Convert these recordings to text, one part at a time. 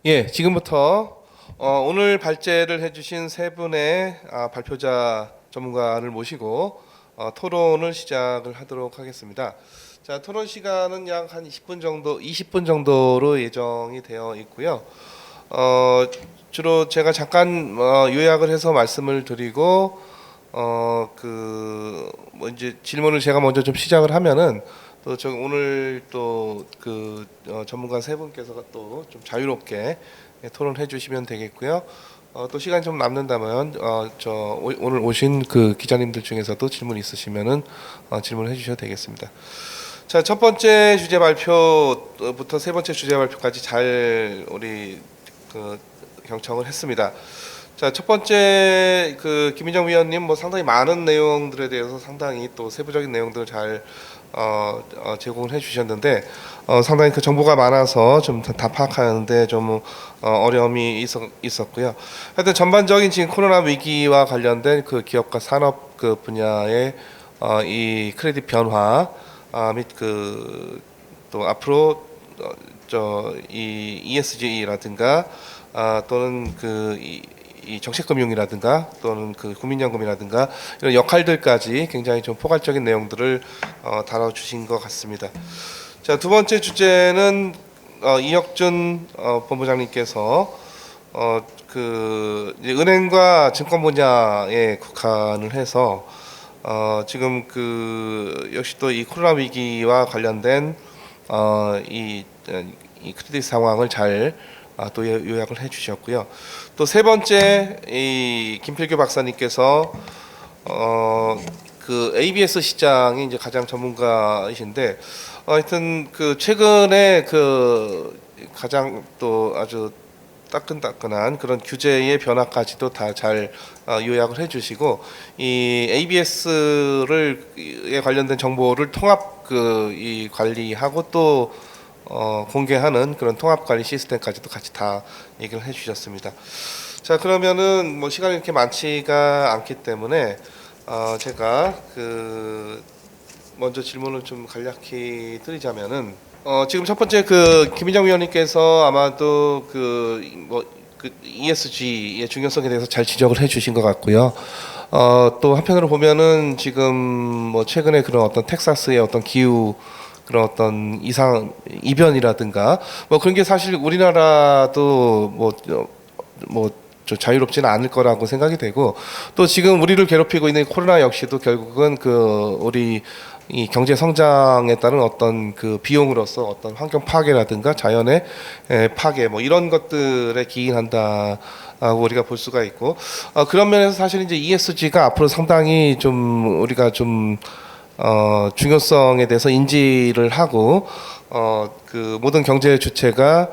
예, 지금부터 오늘 발제를 해주신 세 분의 발표자 전문가를 모시고 토론을 시작을 하도록 하겠습니다. 자, 토론 시간은 약 한 20분 정도, 20분 정도로 예정이 되어 있고요. 주로 제가 잠깐 요약을 해서 말씀을 드리고 뭐 이제 질문을 제가 먼저 좀 시작을 하면은 또 저 오늘 또 전문가 세 분께서 또 좀 자유롭게 토론해 주시면 되겠고요. 또 시간이 좀 남는다면 오늘 오신 그 기자님들 중에서도 질문 있으시면은 질문해 주셔도 되겠습니다. 자, 첫 번째 주제 발표부터 세 번째 주제 발표까지 잘 우리 경청을 했습니다. 자, 첫 번째 김민정 위원님 뭐 상당히 많은 내용들에 대해서 상당히 또 세부적인 내용들을 잘 제공을 해주셨는데 상당히 그 정보가 많아서 좀 다 파악하는데 좀 어려움이 있었고요. 하여튼 전반적인 지금 코로나 위기와 관련된 그 기업과 산업 그 분야의 이 크레딧 변화 및 또 앞으로 이 ESG라든가 또는 이 정책금융이라든가 또는 국민연금이라든가 이런 역할들까지 굉장히 좀 포괄적인 내용들을 다뤄주신 것 같습니다. 자, 두 번째 주제는 이혁준 본부장님께서 이제 은행과 증권 분야에 국한을 해서 지금 역시 또 이 코로나 위기와 관련된 이 크레딧 상황을 잘 또 요약을 해주셨고요. 또 세 번째 이 김필규 박사님께서 ABS 시장이 이제 가장 전문가이신데 하여튼 최근에 가장 또 아주 따끈따끈한 그런 규제의 변화까지도 다 잘 요약을 해주시고 이 ABS에 관련된 정보를 통합 이 관리하고 또 공개하는 그런 통합 관리 시스템까지도 같이 다 얘기를 해주셨습니다. 자, 그러면은 뭐 시간이 이렇게 많지가 않기 때문에 제가 먼저 질문을 좀 간략히 드리자면은 지금 첫 번째 김민정 위원님께서 아마도 ESG의 중요성에 대해서 잘 지적을 해주신 것 같고요. 또 한편으로 보면은 지금 뭐 최근에 그런 어떤 텍사스의 어떤 기후 그런 어떤 이변이라든가 뭐 그런 게 사실 우리나라도 자유롭지는 않을 거라고 생각이 되고 또 지금 우리를 괴롭히고 있는 코로나 역시도 결국은 우리 이 경제 성장에 따른 어떤 비용으로서 어떤 환경 파괴라든가 자연의 파괴 뭐 이런 것들에 기인한다고 우리가 볼 수가 있고 그런 면에서 사실 이제 ESG가 앞으로 상당히 좀 우리가 좀 중요성에 대해서 인지를 하고 모든 경제 주체가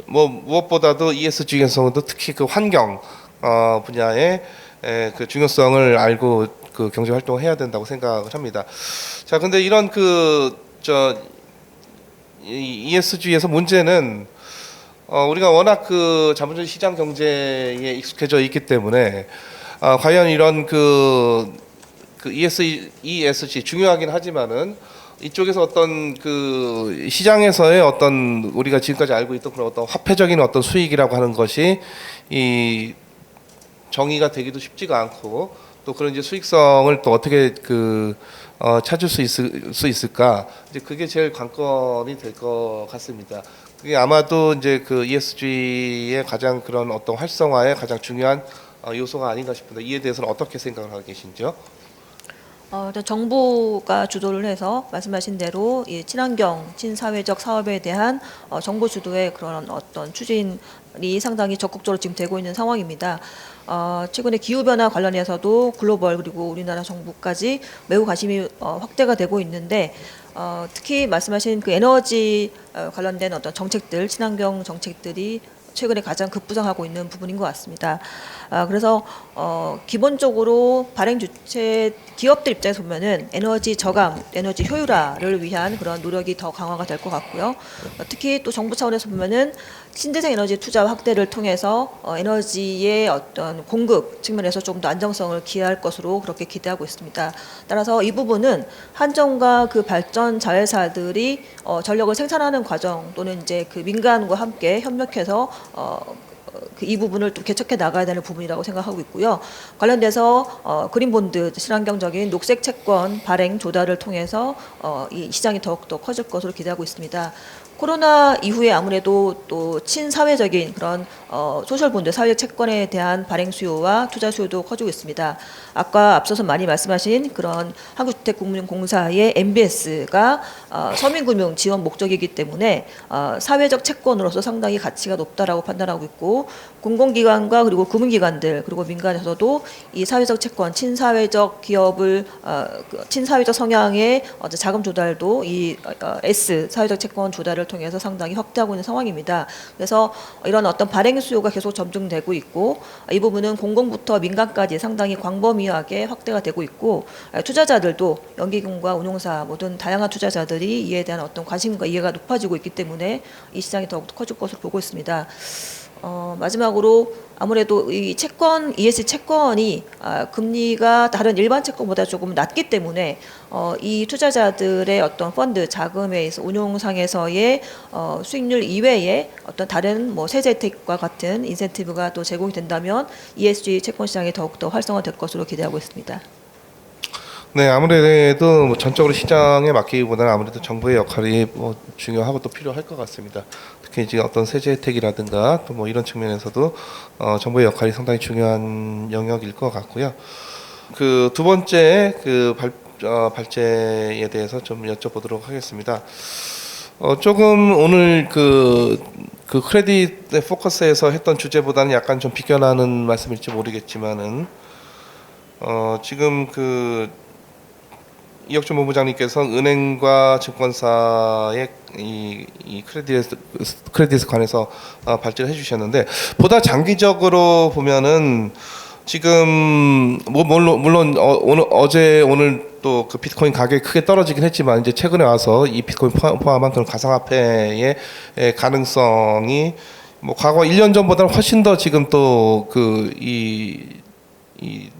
무엇보다도 ESG에서도 특히 환경 분야의 중요성을 알고 경제 활동을 해야 된다고 생각을 합니다. 자, 근데 이런 ESG에서 문제는 우리가 워낙 자본주의 시장 경제에 익숙해져 있기 때문에 과연 이런 ESG 중요하긴 하지만은 이쪽에서 어떤 시장에서의 어떤 우리가 지금까지 알고 있던 그런 어떤 화폐적인 어떤 수익이라고 하는 것이 이 정의가 되기도 쉽지가 않고 또 그런 이제 수익성을 또 어떻게 찾을 수 있을까 이제 그게 제일 관건이 될 것 같습니다. 그게 아마도 이제 ESG의 가장 그런 어떤 활성화의 가장 중요한 요소가 아닌가 싶은데 이에 대해서는 어떻게 생각을 하고 계신지요? 정부가 주도를 해서 말씀하신 대로 이 친환경, 친사회적 사업에 대한 정부 주도의 그런 어떤 추진이 상당히 적극적으로 지금 되고 있는 상황입니다. 최근에 기후변화 관련해서도 글로벌 그리고 우리나라 정부까지 매우 관심이 확대가 되고 있는데 특히 말씀하신 에너지 관련된 어떤 정책들, 친환경 정책들이 최근에 가장 급부상하고 있는 부분인 것 같습니다. 그래서 기본적으로 발행 주체 기업들 입장에서 보면은 에너지 저감, 에너지 효율화를 위한 그런 노력이 더 강화가 될 것 같고요. 특히 또 정부 차원에서 보면은 신재생 에너지 투자 확대를 통해서 에너지의 어떤 공급 측면에서 좀 더 안정성을 기할 것으로 그렇게 기대하고 있습니다. 따라서 이 부분은 한전과 그 발전 자회사들이 전력을 생산하는 과정 또는 이제 그 민간과 함께 협력해서 이 부분을 또 개척해 나가야 되는 부분이라고 생각하고 있고요. 관련돼서 그린본드 친환경적인 녹색 채권 발행 조달을 통해서 이 시장이 더욱더 커질 것으로 기대하고 있습니다. 코로나 이후에 아무래도 또 친사회적인 그런 소셜본드 사회적 채권에 대한 발행 수요와 투자 수요도 커지고 있습니다. 아까 앞서서 많이 말씀하신 그런 한국주택금융공사의 MBS가 서민금융 지원 목적이기 때문에 사회적 채권으로서 상당히 가치가 높다라고 판단하고 있고 공공기관과 그리고 금융기관들 그리고 민간에서도 이 사회적 채권 친사회적 기업을 친사회적 성향의 자금 조달도 이 S 사회적 채권 조달을 통해서 상당히 확대하고 있는 상황입니다. 그래서 이런 어떤 발행 수요가 계속 점증되고 있고 이 부분은 공공부터 민간까지 상당히 광범위하게 확대가 되고 있고 투자자들도 연기금과 운용사 모든 다양한 투자자들이 이에 대한 어떤 관심과 이해가 높아지고 있기 때문에 이 시장이 더욱 커질 것으로 보고 있습니다. 마지막으로 아무래도 이 채권, ESG 채권이 금리가 다른 일반 채권보다 조금 낮기 때문에 이 투자자들의 어떤 펀드 자금에 있어 운용상에서의 수익률 이외에 어떤 다른 뭐 세제 혜택과 같은 인센티브가 또 제공이 된다면 ESG 채권 시장이 더욱더 활성화될 것으로 기대하고 있습니다. 네, 아무래도 뭐 전적으로 시장에 맡기기보다는 아무래도 정부의 역할이 뭐 중요하고 또 필요할 것 같습니다. 특히 이제 어떤 세제 혜택이라든가 또 뭐 이런 측면에서도 정부의 역할이 상당히 중요한 영역일 것 같고요. 그 두 번째 그 발제에 대해서 좀 여쭤보도록 하겠습니다. 조금 오늘 그 크레딧 포커스에서 했던 주제보다는 약간 좀 비껴나는 말씀일지 모르겠지만은 지금 이혁준 본부장님께서 은행과 증권사의 이 크레딧에 관해서 발제를 해주셨는데 보다 장기적으로 보면은 지금 뭐 물론 오늘 또 그 비트코인 가격이 크게 떨어지긴 했지만 이제 최근에 와서 이 비트코인 포함한 그런 가상화폐의 가능성이 뭐 과거 1년 전보다는 훨씬 더 지금 또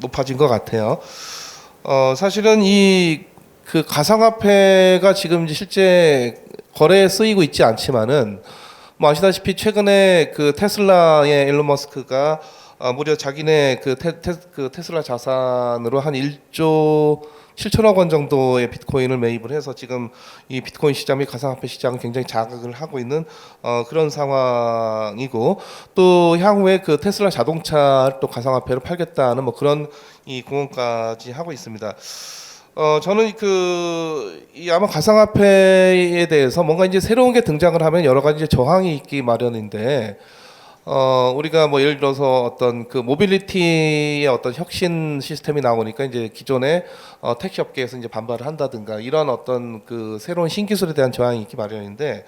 높아진 것 같아요. 사실은 그 가상화폐가 지금 이제 실제 거래에 쓰이고 있지 않지만은 뭐 아시다시피 최근에 그 테슬라의 일론 머스크가 무려 자기네 그 테슬라 자산으로 한 1조 7천억 원 정도의 비트코인을 매입을 해서 지금 이 비트코인 시장 및 가상화폐 시장을 굉장히 자극을 하고 있는 그런 상황이고 또 향후에 그 테슬라 자동차를 또 가상화폐로 팔겠다는 뭐 그런 이 공언까지 하고 있습니다. 저는 아마 가상화폐에 대해서 뭔가 이제 새로운 게 등장을 하면 여러 가지 이제 저항이 있기 마련인데, 우리가 뭐 예를 들어서 어떤 그 모빌리티의 어떤 혁신 시스템이 나오니까 이제 기존의 택시 업계에서 이제 반발을 한다든가 이런 어떤 그 새로운 신기술에 대한 저항이 있기 마련인데,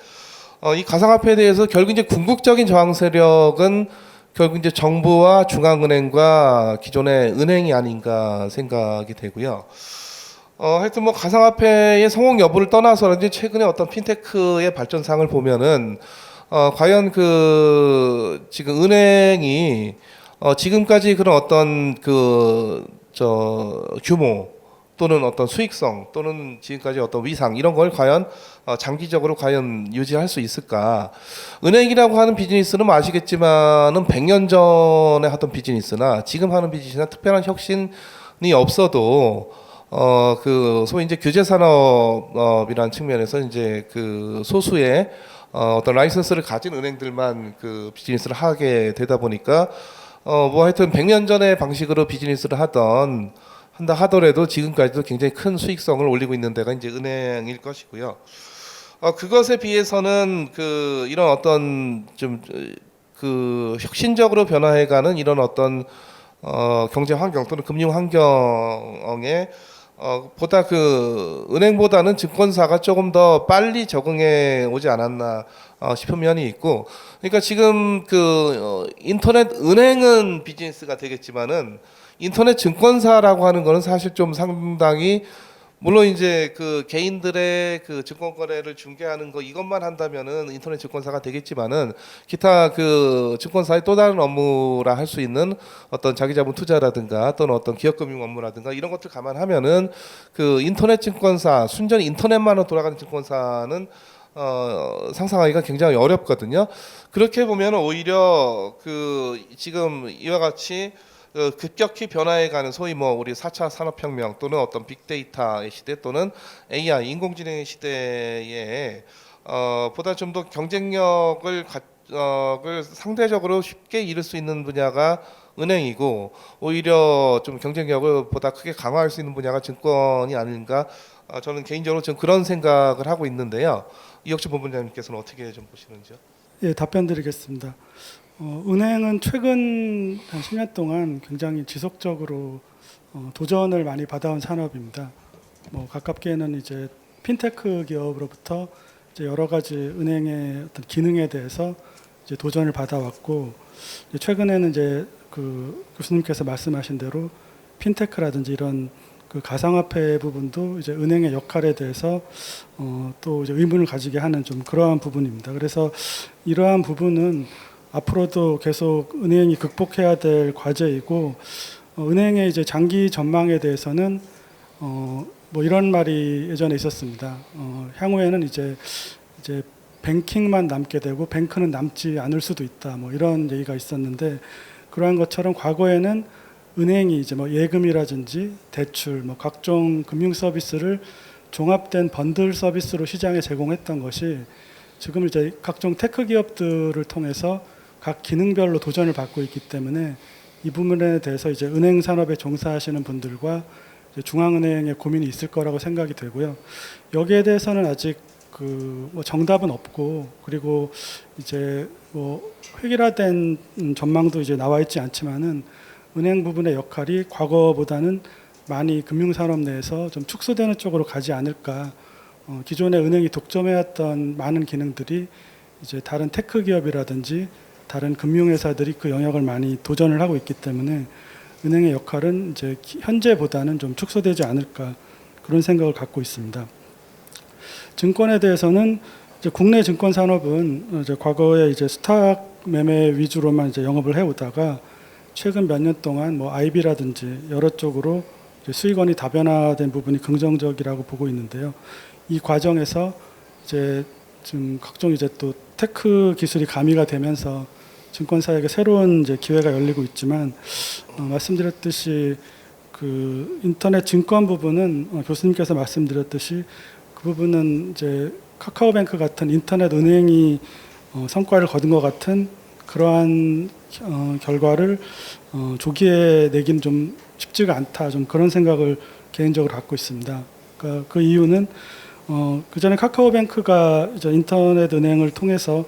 이 가상화폐에 대해서 결국 이제 궁극적인 저항 세력은 결국 이제 정부와 중앙은행과 기존의 은행이 아닌가 생각이 되고요. 하여튼 뭐 가상화폐의 성공 여부를 떠나서라든지 최근에 어떤 핀테크의 발전상을 보면은 과연 지금 은행이 지금까지 그런 어떤 규모 또는 어떤 수익성 또는 지금까지 어떤 위상 이런 걸 과연 장기적으로 과연 유지할 수 있을까? 은행이라고 하는 비즈니스는 뭐 아시겠지만은 100년 전에 하던 비즈니스나 지금 하는 비즈니스나 특별한 혁신이 없어도 소위 이제 규제 산업이라는 측면에서 이제 그 소수의 어떤 라이선스를 가진 은행들만 그 비즈니스를 하게 되다 보니까 뭐 하여튼 100년 전의 방식으로 비즈니스를 한다 하더라도 지금까지도 굉장히 큰 수익성을 올리고 있는 데가 이제 은행일 것이고요. 그것에 비해서는 이런 어떤 좀 혁신적으로 변화해가는 이런 어떤 경제 환경 또는 금융 환경에 보다 은행보다는 증권사가 조금 더 빨리 적응해 오지 않았나 싶은 면이 있고, 그러니까 지금 인터넷 은행은 비즈니스가 되겠지만은 인터넷 증권사라고 하는 거는 사실 좀 상당히 물론 이제 그 개인들의 그 증권 거래를 중개하는 거 이것만 한다면은 인터넷 증권사가 되겠지만은 기타 그 증권사의 또 다른 업무라 할 수 있는 어떤 자기자본 투자라든가 또는 어떤 기업금융 업무라든가 이런 것들 감안하면은 그 인터넷 증권사 순전히 인터넷만으로 돌아가는 증권사는 상상하기가 굉장히 어렵거든요. 그렇게 보면 오히려 그 지금 이와 같이 급격히 변화해가는 소위 뭐 우리 4차 산업혁명 또는 어떤 빅데이터의 시대 또는 AI 인공지능의 시대에 보다 좀 더 경쟁력을 상대적으로 쉽게 이룰 수 있는 분야가 은행이고 오히려 좀 경쟁력을 보다 크게 강화할 수 있는 분야가 증권이 아닌가 저는 개인적으로 좀 그런 생각을 하고 있는데요. 이혁주 본부장님께서는 어떻게 좀 보시는지요? 예, 답변 드리겠습니다. 은행은 최근 한 10년 동안 굉장히 지속적으로 도전을 많이 받아온 산업입니다. 뭐 가깝게는 이제 핀테크 기업으로부터 이제 여러 가지 은행의 어떤 기능에 대해서 이제 도전을 받아왔고 이제 최근에는 이제 그 교수님께서 말씀하신 대로 핀테크라든지 이런 그 가상화폐 부분도 이제 은행의 역할에 대해서 또 이제 의문을 가지게 하는 좀 그러한 부분입니다. 그래서 이러한 부분은 앞으로도 계속 은행이 극복해야 될 과제이고 은행의 이제 장기 전망에 대해서는 뭐 이런 말이 예전에 있었습니다. 향후에는 이제 뱅킹만 남게 되고 뱅크는 남지 않을 수도 있다. 뭐 이런 얘기가 있었는데 그러한 것처럼 과거에는 은행이 이제 뭐 예금이라든지 대출, 뭐 각종 금융 서비스를 종합된 번들 서비스로 시장에 제공했던 것이 지금 이제 각종 테크 기업들을 통해서 각 기능별로 도전을 받고 있기 때문에 이 부분에 대해서 이제 은행 산업에 종사하시는 분들과 이제 중앙은행의 고민이 있을 거라고 생각이 되고요. 여기에 대해서는 아직 뭐 정답은 없고 그리고 이제 뭐 획일화된 전망도 이제 나와 있지 않지만은 은행 부분의 역할이 과거보다는 많이 금융산업 내에서 좀 축소되는 쪽으로 가지 않을까. 기존의 은행이 독점해왔던 많은 기능들이 이제 다른 테크 기업이라든지 다른 금융회사들이 그 영역을 많이 도전을 하고 있기 때문에 은행의 역할은 이제 현재보다는 좀 축소되지 않을까 그런 생각을 갖고 있습니다. 증권에 대해서는 이제 국내 증권 산업은 이제 과거에 이제 스탁 매매 위주로만 이제 영업을 해오다가 최근 몇 년 동안 뭐 IB라든지 여러 쪽으로 이제 수익원이 다변화된 부분이 긍정적이라고 보고 있는데요. 이 과정에서 이제 지금 각종 이제 또 테크 기술이 가미가 되면서 증권사에게 새로운 이제 기회가 열리고 있지만 말씀드렸듯이 그 인터넷 증권 부분은 교수님께서 말씀드렸듯이 그 부분은 이제 카카오뱅크 같은 인터넷 은행이 성과를 거둔 것 같은 그러한 결과를 조기에 내긴 좀 쉽지가 않다. 좀 그런 생각을 개인적으로 갖고 있습니다. 그러니까 그 이유는 그 전에 카카오뱅크가 이제 인터넷 은행을 통해서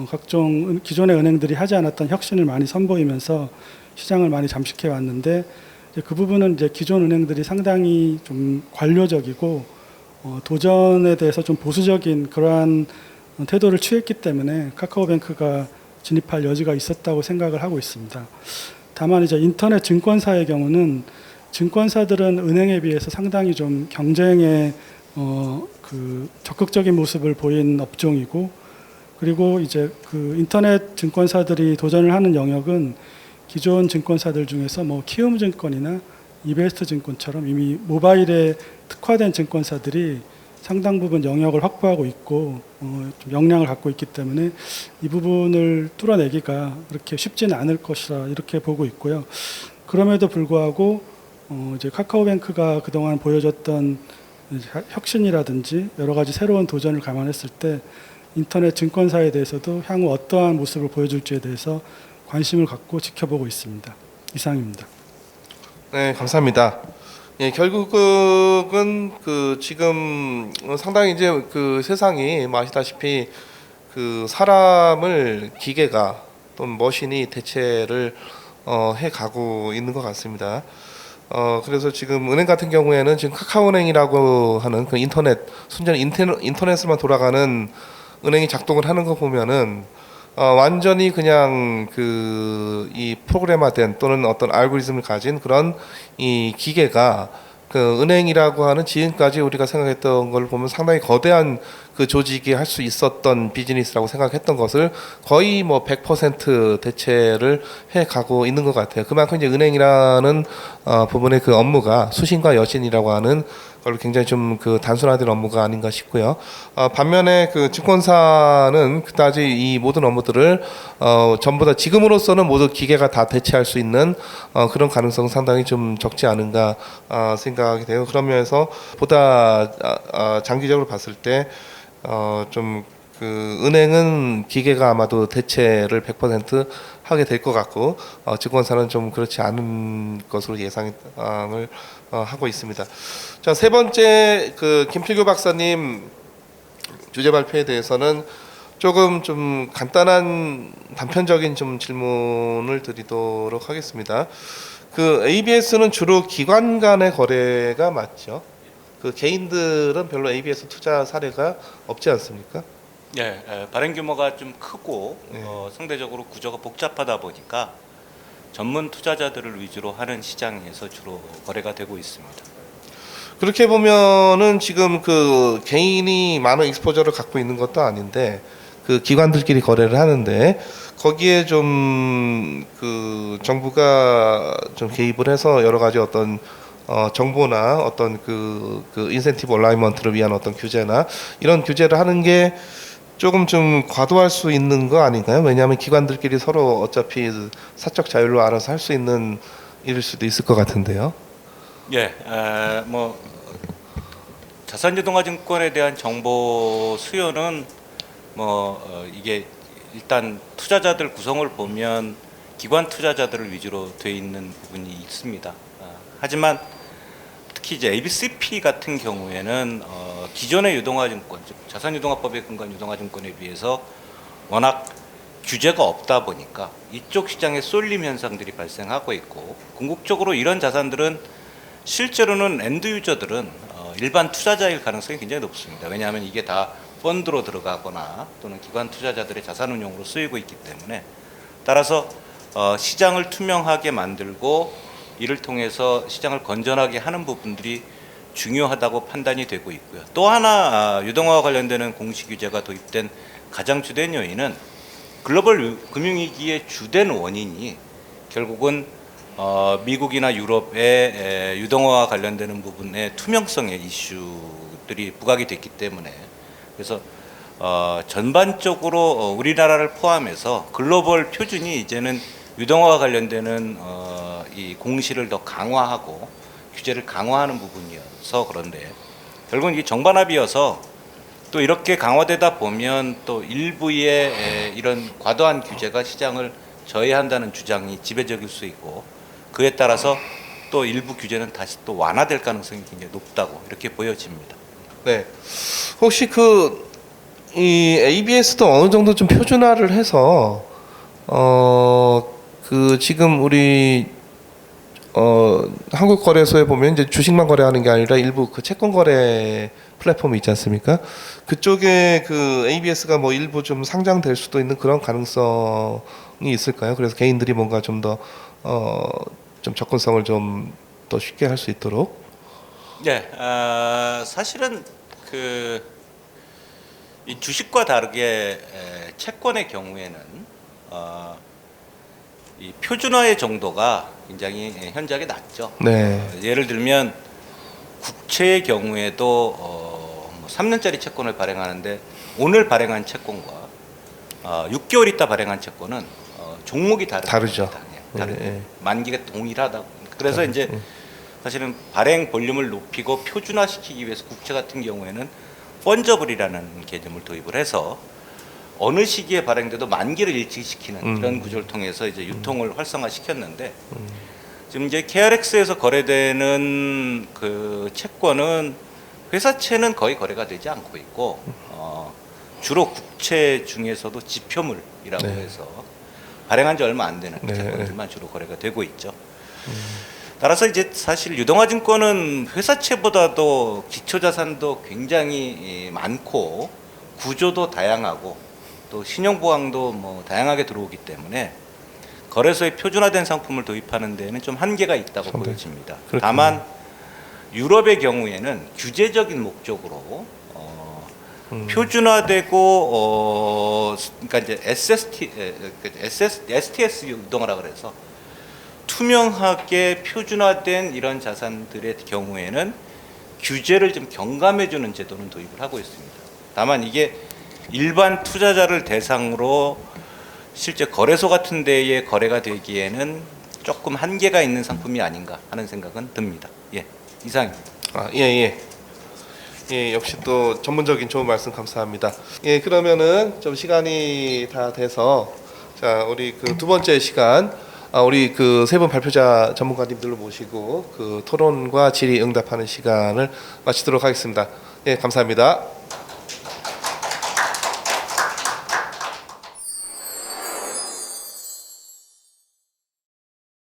각종 기존의 은행들이 하지 않았던 혁신을 많이 선보이면서 시장을 많이 잠식해 왔는데 이제 그 부분은 이제 기존 은행들이 상당히 좀 관료적이고 도전에 대해서 좀 보수적인 그러한 태도를 취했기 때문에 카카오뱅크가 진입할 여지가 있었다고 생각을 하고 있습니다. 다만 이제 인터넷 증권사의 경우는 증권사들은 은행에 비해서 상당히 좀 경쟁에 그 적극적인 모습을 보인 업종이고 그리고 이제 그 인터넷 증권사들이 도전을 하는 영역은 기존 증권사들 중에서 뭐 키움증권이나 이베스트 증권처럼 이미 모바일에 특화된 증권사들이 상당 부분 영역을 확보하고 있고 좀 역량을 갖고 있기 때문에 이 부분을 뚫어내기가 그렇게 쉽지는 않을 것이라 이렇게 보고 있고요. 그럼에도 불구하고 이제 카카오뱅크가 그동안 보여줬던 혁신이라든지 여러 가지 새로운 도전을 감안했을 때 인터넷 증권사에 대해서도 향후 어떠한 모습을 보여줄지에 대해서 관심을 갖고 지켜보고 있습니다. 이상입니다. 네, 감사합니다. 예, 결국은 그 지금 상당히 이제 그 세상이 뭐 아시다시피 그 사람을 기계가 또는 머신이 대체를 해 가고 있는 것 같습니다. 그래서 지금 은행 같은 경우에는 지금 카카오은행이라고 하는 그 순전히 인터넷으로만 돌아가는 은행이 작동을 하는 거 보면은 완전히 그냥 그 이 프로그래머된 또는 어떤 알고리즘을 가진 그런 이 기계가 그 은행이라고 하는 지금까지 우리가 생각했던 걸 보면 상당히 거대한 그 조직이 할 수 있었던 비즈니스라고 생각했던 것을 거의 뭐 100% 대체를 해 가고 있는 것 같아요. 그만큼 이제 은행이라는 부분의 그 업무가 수신과 여신이라고 하는 걸로 굉장히 좀 그 단순화된 업무가 아닌가 싶고요. 반면에 그 증권사는 그다지 이 모든 업무들을 전부 다 지금으로서는 모두 기계가 다 대체할 수 있는 그런 가능성 상당히 좀 적지 않은가 생각이 돼요. 그런 면에서 보다 장기적으로 봤을 때 좀 그 은행은 기계가 아마도 대체를 100% 하게 될 것 같고 증권사는 좀 그렇지 않은 것으로 예상을 하고 있습니다. 자, 세 번째 그 김필규 박사님 주제 발표에 대해서는 조금 좀 간단한 단편적인 좀 질문을 드리도록 하겠습니다. 그 ABS는 주로 기관 간의 거래가 맞죠? 그 개인들은 별로 ABS 투자 사례가 없지 않습니까? 예, 발행 규모가 좀 크고 네. 상대적으로 구조가 복잡하다 보니까 전문 투자자들을 위주로 하는 시장에서 주로 거래가 되고 있습니다. 그렇게 보면은 지금 그 개인이 많은 익스포저를 갖고 있는 것도 아닌데 그 기관들끼리 거래를 하는데 거기에 좀 그 정부가 좀 개입을 해서 여러 가지 어떤 정보나 어떤 그 인센티브 얼라이먼트를 위한 어떤 규제나 이런 규제를 하는 게 조금 좀 과도할 수 있는 거 아닌가요? 왜냐하면 기관들끼리 서로 어차피 사적 자율로 알아서 할 수 있는 일일 수도 있을 것 같은데요. 예, 뭐 자산유동화증권에 대한 정보 수요는 이게 일단 투자자들 구성을 보면 기관 투자자들을 위주로 돼 있는 부분이 있습니다. 하지만 특히 이제 ABCP 같은 경우에는 기존의 유동화증권, 즉 자산유동화법에 근거한 유동화증권에 비해서 워낙 규제가 없다 보니까 이쪽 시장에 쏠림 현상들이 발생하고 있고 궁극적으로 이런 자산들은 실제로는 엔드 유저들은 일반 투자자일 가능성이 굉장히 높습니다. 왜냐하면 이게 다 펀드로 들어가거나 또는 기관 투자자들의 자산 운용으로 쓰이고 있기 때문에 따라서 시장을 투명하게 만들고 이를 통해서 시장을 건전하게 하는 부분들이 중요하다고 판단이 되고 있고요. 또 하나 유동화와 관련되는 공시 규제가 도입된 가장 주된 요인은 글로벌 금융위기의 주된 원인이 결국은 미국이나 유럽의 유동화와 관련되는 부분의 투명성의 이슈들이 부각이 됐기 때문에 그래서 전반적으로 우리나라를 포함해서 글로벌 표준이 이제는 유동화와 관련되는 이 공시를 더 강화하고 규제를 강화하는 부분이어서 그런데 결국은 이게 정반합이어서 또 이렇게 강화되다 보면 또 일부의 이런 과도한 규제가 시장을 저해한다는 주장이 지배적일 수 있고 그에 따라서 또 일부 규제는 다시 또 완화될 가능성이 굉장히 높다고 이렇게 보여집니다. 네. 혹시 이 ABS도 어느 정도 좀 표준화를 해서 그 지금 우리 한국 거래소에 보면 이제 주식만 거래하는 게 아니라 일부 그 채권 거래 플랫폼이 있지 않습니까? 그쪽에 그 ABS가 뭐 일부 좀 상장될 수도 있는 그런 가능성이 있을까요? 그래서 개인들이 뭔가 좀 더 좀 접근성을 좀 더 쉽게 할 수 있도록. 네, 사실은 이 주식과 다르게 채권의 경우에는 이 표준화의 정도가 굉장히 현저하게 낮죠. 네. 예를 들면 국채의 경우에도 3년짜리 채권을 발행하는데 오늘 발행한 채권과 6개월 있다 발행한 채권은 종목이 다르죠. 다르죠. 네. 만기가 동일하다. 그래서 이제 사실은 발행 볼륨을 높이고 표준화시키기 위해서 국채 같은 경우에는 펀저블이라는 개념을 도입을 해서 어느 시기에 발행돼도 만기를 일치시키는 이런 구조를 통해서 이제 유통을 활성화시켰는데 지금 이제 KRX에서 거래되는 그 채권은 회사채는 거의 거래가 되지 않고 있고 주로 국채 중에서도 지표물이라고 네. 해서 발행한 지 얼마 안 되는 네. 채권들만 주로 거래가 되고 있죠. 따라서 이제 사실 유동화증권은 회사채보다도 기초자산도 굉장히 많고 구조도 다양하고 또 신용보강도 뭐 다양하게 들어오기 때문에 거래소에 표준화된 상품을 도입하는 데에는 좀 한계가 있다고 상당히. 보여집니다. 그렇군요. 다만 유럽의 경우에는 규제적인 목적으로 표준화되고 그러니까 이제 STS 운동하라 그래서 투명하게 표준화된 이런 자산들의 경우에는 규제를 좀 경감해주는 제도는 도입을 하고 있습니다. 다만 이게 일반 투자자를 대상으로 실제 거래소 같은 데에 거래가 되기에는 조금 한계가 있는 상품이 아닌가 하는 생각은 듭니다. 예, 이상입니다. 예. 예, 역시 또 전문적인 좋은 말씀 감사합니다. 예, 그러면은 좀 시간이 다 돼서 자, 우리 그 두 번째 시간 우리 그 세 분 발표자 전문가님들로 모시고 그 토론과 질의 응답하는 시간을 마치도록 하겠습니다. 예, 감사합니다.